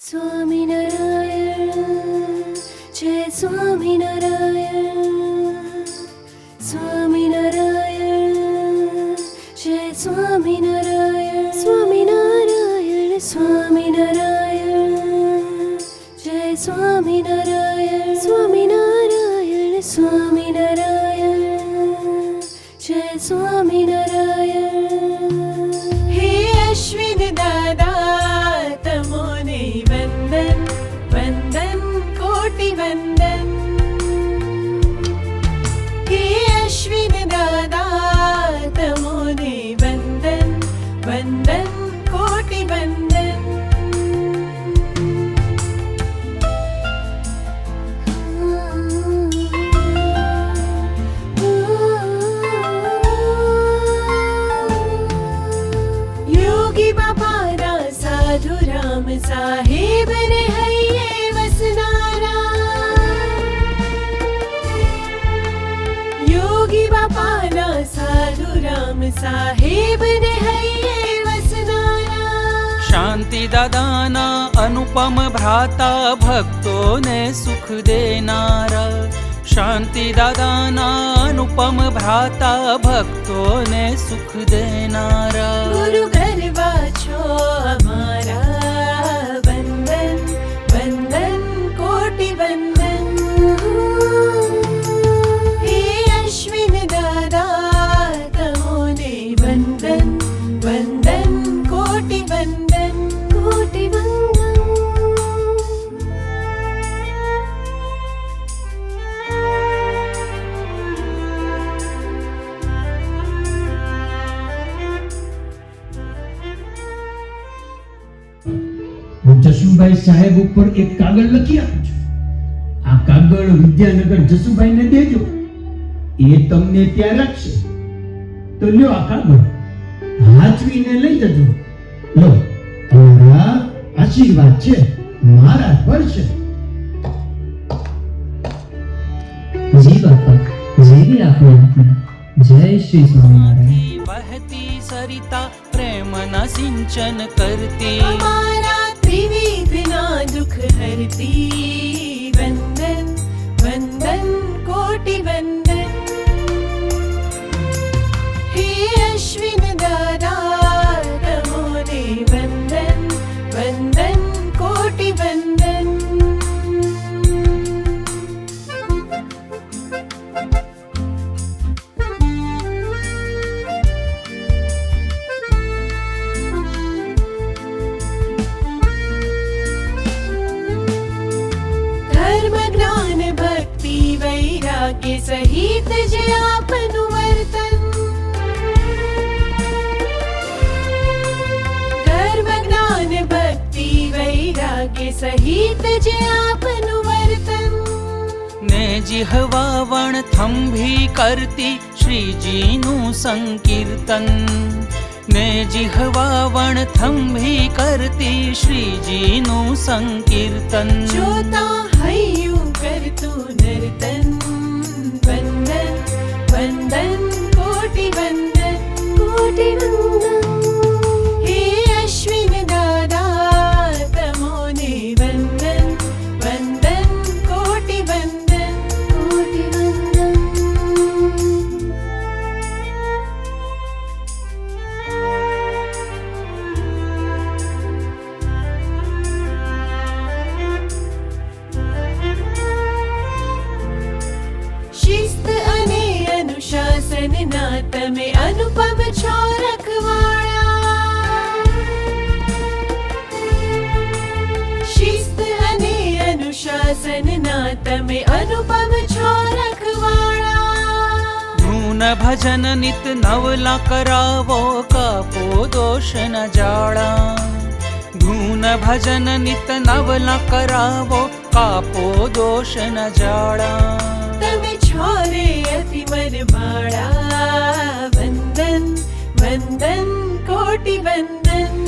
સ્વામિનારાયણ જય સ્વામિનારાયણ સ્વામિનારાયણ જય સ્વામિનારાયણ સ્વામિનારાયણ સ્વામિનારાયણ જય સ્વામિનારાયણ સ્વામિનારાયણ સ્વામિનારાયણ જય સ્વામિનારાયણ હે અશ્વિન દાદા તમોને વંદન વંદન કોટી વંદન હે અશ્વિન દાદા તમોને વંદન વંદન કોટી વંદન યોગી બાપાના સાધુ રામ સાહેબ ને હૈયે વસનારા યોગી બાપાના સાધુ રામ સાહેબ ને હૈયે વસનારા શાંતિ દાદાના અનુપમ ભ્રાતા ભક્તોને સુખ દેનારા શાંતિ દાદાના અનુપમ ભ્રાતા ભક્તોને સુખ દેનારા ગુરુ ગરબા છો અમારા વંદન વંદન કોટી વંદન હે અશ્વિન દાદા તમોને વંદન વંદન કોટી વંદન કોટી વંદન હું જશુભાઈ સાહેબ ઉપર એક કાગળ લખી આપું છું. આ કાગળ વિદ્યાનગર જશુભાઈને દેજો. એ તમને ત્યાં રાખશે. તો લ્યો આ કાગળ હાચવીને લઈ જજો. લો તમારા આશીર્વાદ છે મારા પર છે. જી બાપા જેવી આપની આજ્ઞા. જય શ્રી સ્વામિનારાયણ. વહેતી સરિતા પ્રેમના સિંચન કરતી અમારા ત્રિવિધના દુઃખ હરતી વંદન વંદન કોટી વંદન હે અશ્વિન દાદા તમોને વંદન વંદન કોટી વંદન ધર્મ જ્ઞાન ભક્તિ વૈરાગ્ય સહિત જે આપનું વર્તન ધર્મ જ્ઞાન ભક્તિ વૈરાગ્ય સહિત જે આપનું વર્તન ને જીહવા વણ થંભી કરતી શ્રીજીનું સંકીર્તન ને જીહવા વણ થંભી કરતી શ્રીજીનું સંકીર્તન જોતા હૈયું કરતું નર્તન વંદન વંદન કોટી વંદન કોટી વંદન હે અશ્વિન દાદા તમોને વંદન વંદન કોટી વંદન કોટી વંદન શિસ્ત અને અનુશાસનના તમે અનુપમ છો રખવાળા શિસ્ત અને અનુશાસનના તમે અનુપમ છો રખવાળા ધૂન ભજન નિત નવલા કરાવો કાપો દોષ ન જાળા ધૂન ભજન નિત નવલા કરાવો કાપો દોષ ન જાળા તમે છો રે અતિ મનમાળા વંદન વંદન કોટી વંદન